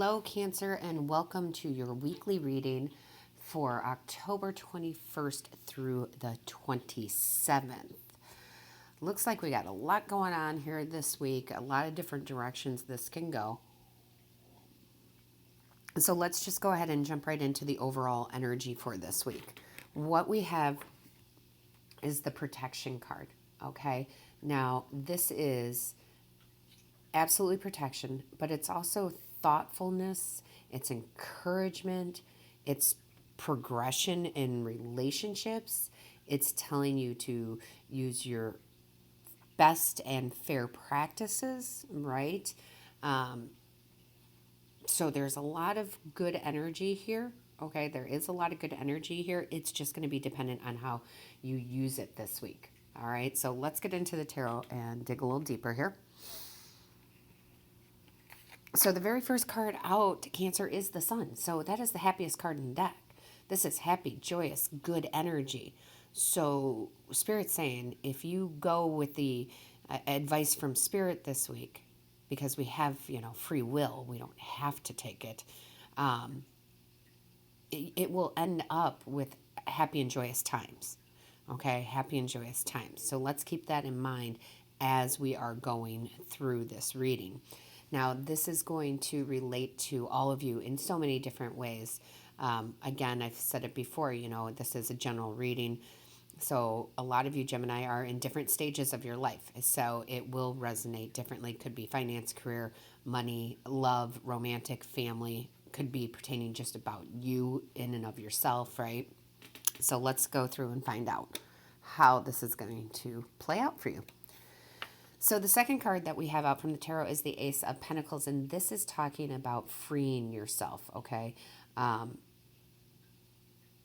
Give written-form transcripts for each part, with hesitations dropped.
Hello, Cancer, and welcome to your weekly reading for October 21st through the 27th. Looks like we got a lot going on here this week, a lot of different directions this can go. So let's just go ahead and jump right into the overall energy for this week. What we have is the protection card, okay? Now, this is absolutely protection, but it's also thoughtfulness, it's encouragement, it's progression in relationships. It's telling you to use your best and fair practices, right? So there's a lot of good energy here. Okay, there is a lot of good energy here. It's just going to be dependent on how you use it this week. All right, so let's get into the tarot and dig a little deeper here. So the very first card out, Cancer, is the Sun. So that is the happiest card in the deck. This is happy, joyous, good energy. So Spirit's saying if you go with the advice from Spirit this week, because we have, free will, we don't have to take it, it will end up with happy and joyous times. Okay, happy and joyous times. So let's keep that in mind as we are going through this reading. Now, this is going to relate to all of you in so many different ways. Again, I've said it before, this is a general reading. So a lot of you, Gemini, are in different stages of your life. So it will resonate differently. Could be finance, career, money, love, romantic, family. Could be pertaining just about you in and of yourself, right? So let's go through and find out how this is going to play out for you. So the second card that we have out from the tarot is the Ace of Pentacles, and this is talking about freeing yourself, okay?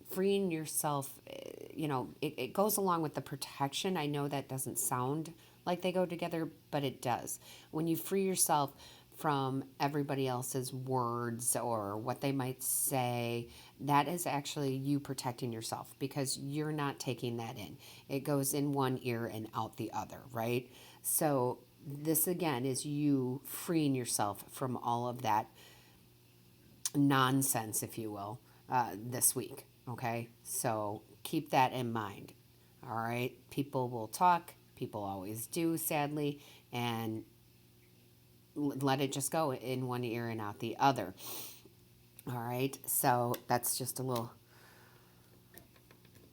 Freeing yourself, it goes along with the protection. I know that doesn't sound like they go together, but it does. When you free yourself from everybody else's words or what they might say, that is actually you protecting yourself because you're not taking that in. It goes in one ear and out the other, right? So this again is you freeing yourself from all of that nonsense, if you will, this week. Okay, so keep that in mind. All right, people will talk, people always do, sadly, and let it just go in one ear and out the other. All right, so that's just a little,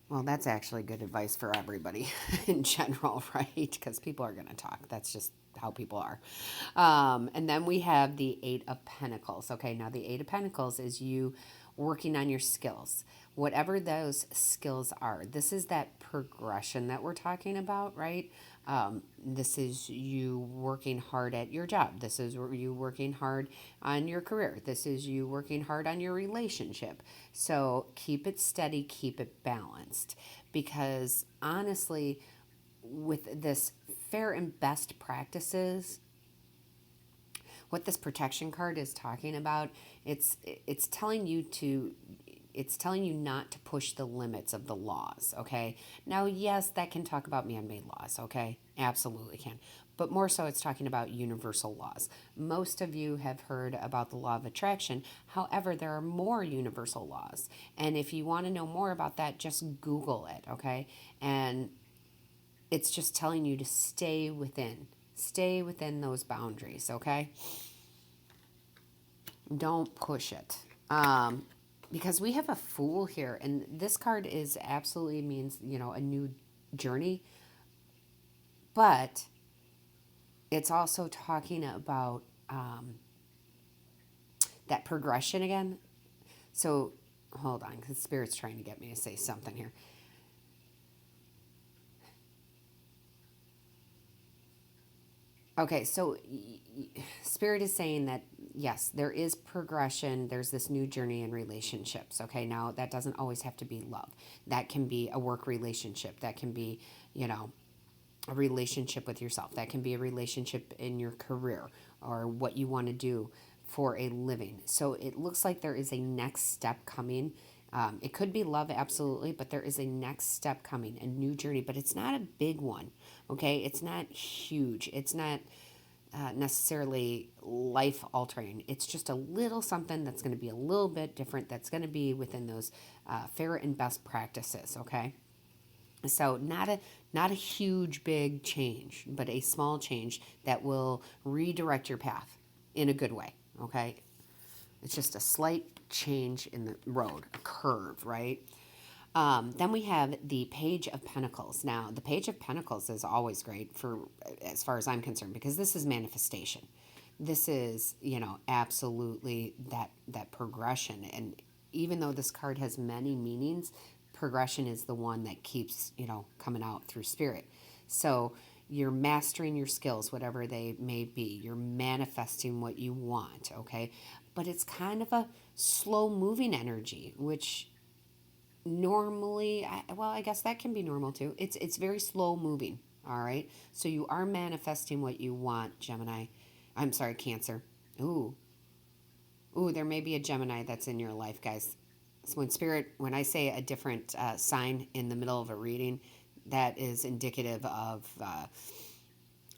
well, that's actually good advice for everybody in general, right? Because people are going to talk. That's just how people are. And then we have the Eight of Pentacles. Okay, now the Eight of Pentacles is you working on your skills. Whatever those skills are, this is that progression that we're talking about, right? This is you working hard at your job. This is you working hard on your career. This is you working hard on your relationship. So keep it steady, keep it balanced. Because honestly, with this fair and best practices, what this protection card is talking about, it's telling you not to push the limits of the laws, okay? Now, yes, that can talk about man-made laws, okay? Absolutely can. But more so, it's talking about universal laws. Most of you have heard about the law of attraction. However, there are more universal laws. And if you want to know more about that, just Google it, okay? And it's just telling you to stay within those boundaries, okay? Don't push it. Because we have a Fool here, and this card is absolutely means, a new journey. But it's also talking about that progression again. So hold on, because Spirit's trying to get me to say something here. Okay, so Spirit is saying that, yes, there is progression. There's this new journey in relationships. Okay, now that doesn't always have to be love. That can be a work relationship. That can be, a relationship with yourself. That can be a relationship in your career or what you want to do for a living. So it looks like there is a next step coming. It could be love, absolutely, but there is a next step coming, a new journey, but it's not a big one, okay? It's not huge. It's not necessarily life altering. It's just a little something that's going to be a little bit different, that's going to be within those fair and best practices, okay? So not a huge big change, but a small change that will redirect your path in a good way, okay? It's just a slight change in the road, a curve, right? Then we have the Page of Pentacles. Now, the Page of Pentacles is always great for, as far as I'm concerned, because this is manifestation. This is, absolutely that progression. And even though this card has many meanings, progression is the one that keeps, coming out through spirit. So you're mastering your skills, whatever they may be. You're manifesting what you want, okay? But it's kind of a slow moving energy, which normally, I guess that can be normal too. It's very slow moving, all right? So you are manifesting what you want, Gemini. I'm sorry, Cancer. Ooh. There may be a Gemini that's in your life, guys. So when I say a different sign in the middle of a reading, that is indicative of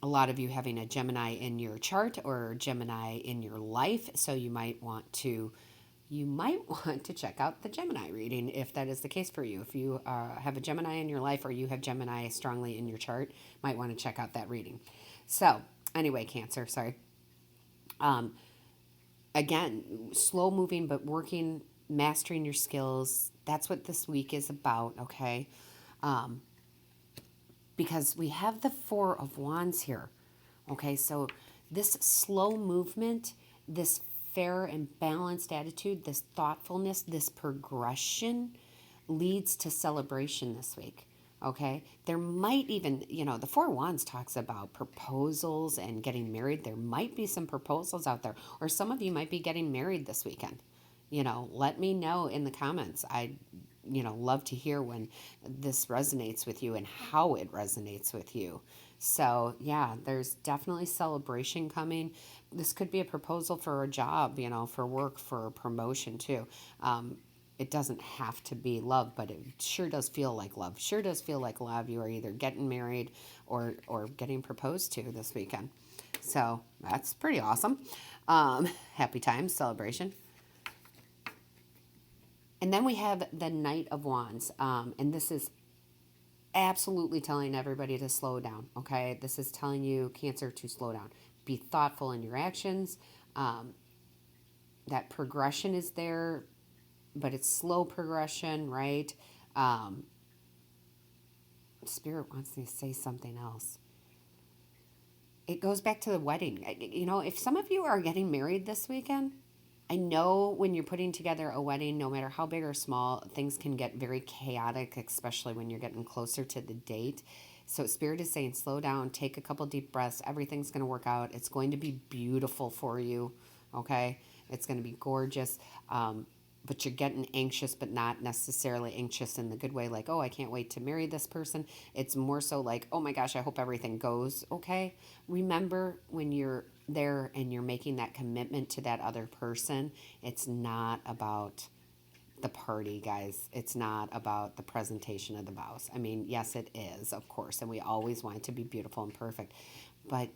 a lot of you having a Gemini in your chart or Gemini in your life. So you might want to check out the Gemini reading if that is the case for you. If you have a Gemini in your life or you have Gemini strongly in your chart, might want to check out that reading. So anyway, Cancer, sorry. Again, slow moving, but working, mastering your skills. That's what this week is about, okay? Because we have the Four of Wands here, okay? So this slow movement, this fair and balanced attitude, this thoughtfulness, this progression leads to celebration this week. Okay, there might even, the Four of Wands talks about proposals and getting married. There might be some proposals out there, or some of you might be getting married this weekend. Let me know in the comments. I'd, love to hear when this resonates with you and how it resonates with you. So, yeah, there's definitely celebration coming. This could be a proposal for a job, for work, for a promotion too. It doesn't have to be love, but it sure does feel like love. Sure does feel like love. You are either getting married or getting proposed to this weekend. So that's pretty awesome. Happy times, celebration. And then we have the Knight of Wands. And this is absolutely telling everybody to slow down, okay? This is telling you, Cancer, to slow down. Be thoughtful in your actions. That progression is there, but it's slow progression, right? Spirit wants me to say something else. It goes back to the wedding. If some of you are getting married this weekend, I know when you're putting together a wedding, no matter how big or small, things can get very chaotic, especially when you're getting closer to the date. So Spirit is saying, slow down, take a couple deep breaths. Everything's going to work out. It's going to be beautiful for you, okay? It's going to be gorgeous. But you're getting anxious, but not necessarily anxious in the good way, like, oh, I can't wait to marry this person. It's more so like, oh my gosh, I hope everything goes okay. Remember, when you're there and you're making that commitment to that other person, it's not about the party, guys. It's not about the presentation of the vows. I mean, yes, it is, of course, and we always want it to be beautiful and perfect, but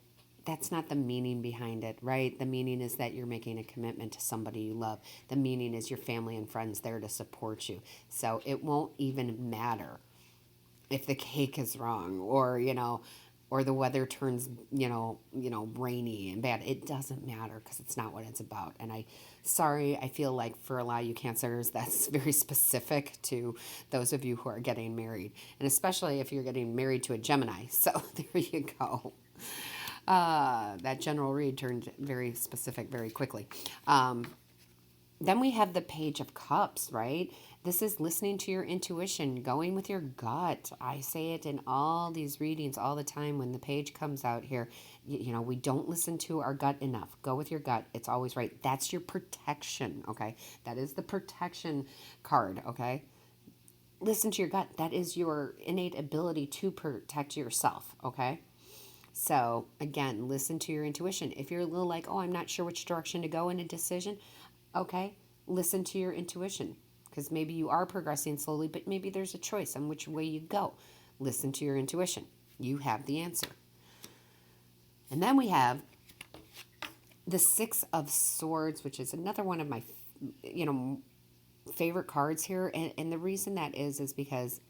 that's not the meaning behind it, right? The meaning is that you're making a commitment to somebody you love. The meaning is your family and friends there to support you. So it won't even matter if the cake is wrong or, or the weather turns, rainy and bad. It doesn't matter, because it's not what it's about. And I feel like for a lot of you Cancers, that's very specific to those of you who are getting married. And especially if you're getting married to a Gemini. So there you go. That general read turned very specific very quickly. Then we have the Page of Cups, right? This is listening to your intuition, going with your gut. I say it in all these readings all the time when the page comes out here. We don't listen to our gut enough. Go with your gut. It's always right. That's your protection, okay? That is the protection card, okay? Listen to your gut. That is your innate ability to protect yourself, okay? So again, listen to your intuition. If you're a little like, oh, I'm not sure which direction to go in a decision, okay, listen to your intuition, because maybe you are progressing slowly, but maybe there's a choice on which way you go. Listen to your intuition. You have the answer. And then we have The Six of Swords, which is another one of my, you know, favorite cards here. And the reason that is because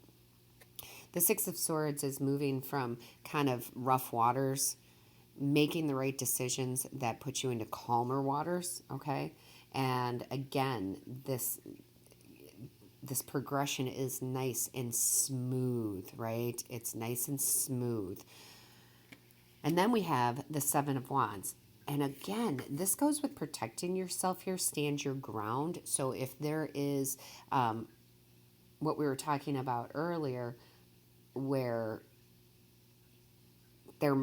the Six of Swords is moving from kind of rough waters, making the right decisions that put you into calmer waters, okay? And again, this progression is nice and smooth, right? It's nice and smooth. And then we have the Seven of Wands. And again, this goes with protecting yourself here, stand your ground. So if there is what we were talking about earlier, where there,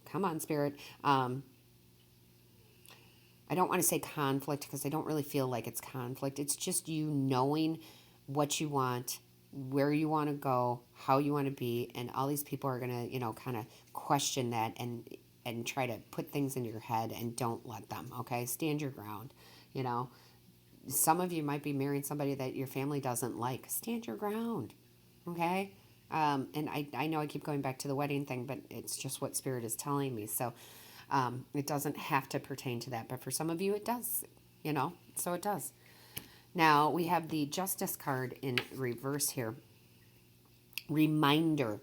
come on, Spirit. I don't want to say conflict because I don't really feel like it's conflict. It's just you knowing what you want, where you want to go, how you want to be, and all these people are going to, kind of question that and try to put things in your head, and don't let them, okay? Stand your ground, you know. Some of you might be marrying somebody that your family doesn't like. Stand your ground, okay? And I know I keep going back to the wedding thing, but it's just what Spirit is telling me. So it doesn't have to pertain to that, but for some of you it does, so it does. Now we have the Justice card in reverse here. Reminder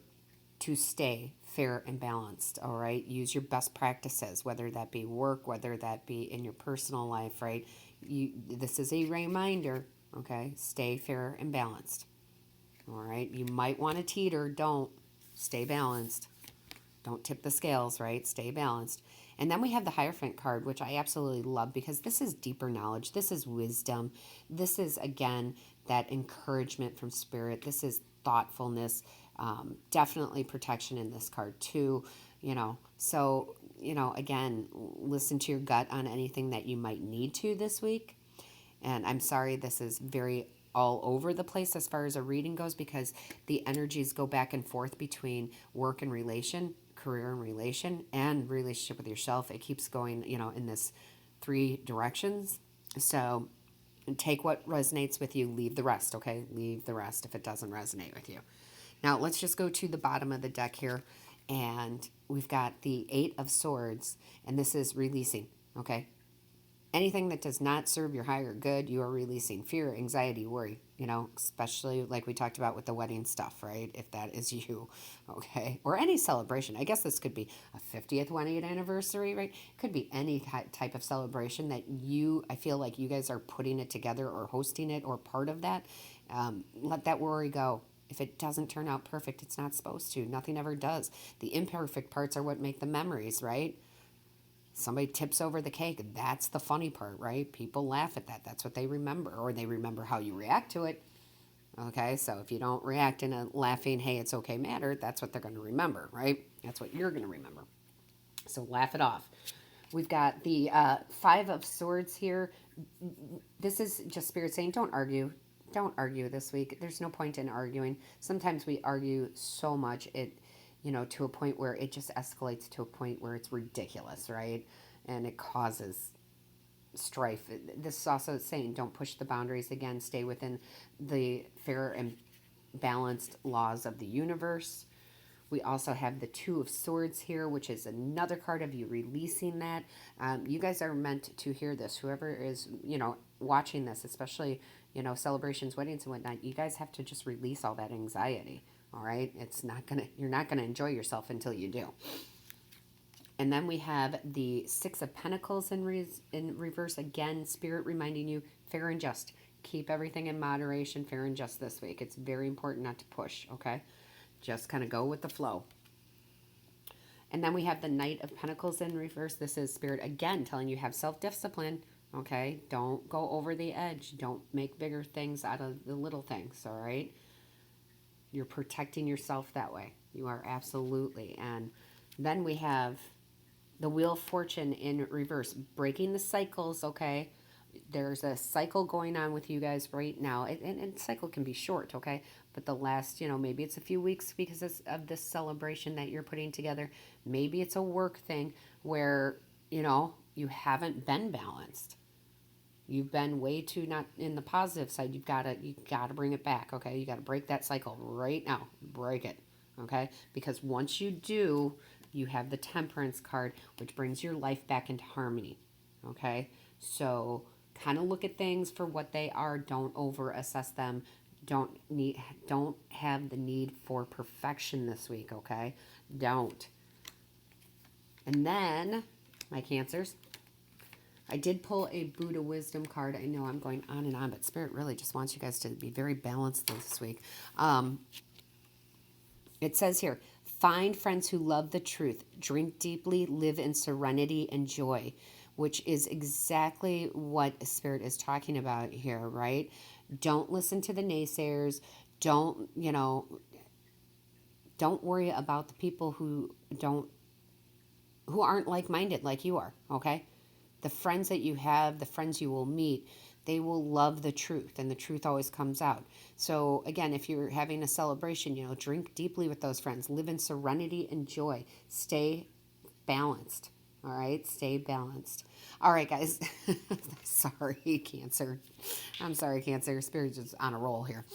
to stay fair and balanced, all right? Use your best practices, whether that be work, whether that be in your personal life, right? This is a reminder, okay? Stay fair and balanced, all right? You might want to teeter. Don't. Stay balanced. Don't tip the scales, right? Stay balanced. And then we have the Hierophant card, which I absolutely love because this is deeper knowledge. This is wisdom. This is, again, that encouragement from Spirit. This is thoughtfulness. Definitely protection in this card too, So, again, listen to your gut on anything that you might need to this week. And I'm sorry, this is very all over the place as far as a reading goes because the energies go back and forth between work and relation, career and relation, and relationship with yourself. It keeps going, in this 3 directions. So take what resonates with you, leave the rest, okay? Leave the rest if it doesn't resonate with you. Now let's just go to the bottom of the deck here, and we've got the 8 of Swords, and this is releasing, okay? Anything that does not serve your higher good, you are releasing. Fear, anxiety, worry, especially like we talked about with the wedding stuff, right? If that is you, okay? Or any celebration. I guess this could be a 50th wedding anniversary, right? It could be any type of celebration that I feel like you guys are putting it together or hosting it or part of that. Let that worry go. If it doesn't turn out perfect, it's not supposed to. Nothing ever does. The imperfect parts are what make the memories, right? Somebody tips over the cake. That's the funny part, right? People laugh at that. That's what they remember, or they remember how you react to it. Okay, so if you don't react in a laughing, hey, it's okay manner, that's what they're going to remember, right? That's what you're going to remember. So laugh it off. We've got the 5 of Swords here. This is just Spirit saying, don't argue. Don't argue this week. There's no point in arguing. Sometimes we argue so much, to a point where it just escalates to a point where it's ridiculous, right? And it causes strife. This is also saying don't push the boundaries again. Stay within the fair and balanced laws of the universe. We also have the 2 of Swords here, which is another card of you releasing that. You guys are meant to hear this. Whoever is, watching this, especially, celebrations, weddings, and whatnot, you guys have to just release all that anxiety. All right, you're not gonna enjoy yourself until you do. And then we have the 6 of Pentacles in reverse again. Spirit reminding you, fair and just. Keep everything in moderation, fair and just this week. It's very important not to push. Okay, just kind of go with the flow. And then we have the Knight of Pentacles in reverse. This is Spirit again telling you have self-discipline. Okay, don't go over the edge. Don't make bigger things out of the little things. All right. You're protecting yourself that way. You are absolutely. And then we have the Wheel of Fortune in reverse, breaking the cycles, okay? There's a cycle going on with you guys right now. And cycle can be short, okay? But the last, maybe it's a few weeks because of this celebration that you're putting together. Maybe it's a work thing where, you haven't been balanced. You've been way too not in the positive side. You gotta bring it back, okay? You gotta break that cycle right now. Break it, okay? Because once you do, You have the Temperance card, which brings your life back into harmony. Okay? So kind of look at things for what they are. Don't over assess them. Don't have the need for perfection this week, okay? Don't. And then, my Cancers, I did pull a Buddha Wisdom card. I know I'm going on and on, but Spirit really just wants you guys to be very balanced this week. It says here, find friends who love the truth, drink deeply, live in serenity and joy, which is exactly what Spirit is talking about here, right? Don't listen to the naysayers. Don't, don't worry about the people who aren't like-minded like you are, okay? The friends that you have, the friends you will meet, they will love the truth, and the truth always comes out. So again, if you're having a celebration, drink deeply with those friends. Live in serenity and joy. Stay balanced. All right? Stay balanced. All right, guys. Sorry, Cancer. I'm sorry, Cancer. Spirit's just on a roll here.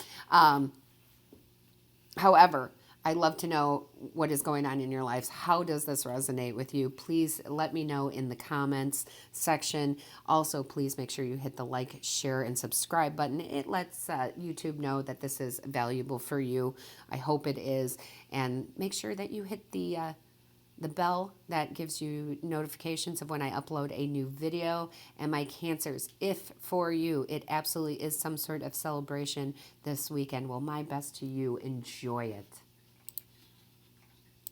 However, I'd love to know what is going on in your lives. How does this resonate with you? Please let me know in the comments section. Also, please make sure you hit the like, share, and subscribe button. It lets YouTube know that this is valuable for you. I hope it is. And make sure that you hit the bell that gives you notifications of when I upload a new video. And my Cancers, if for you it absolutely is some sort of celebration this weekend, well, my best to you. Enjoy it.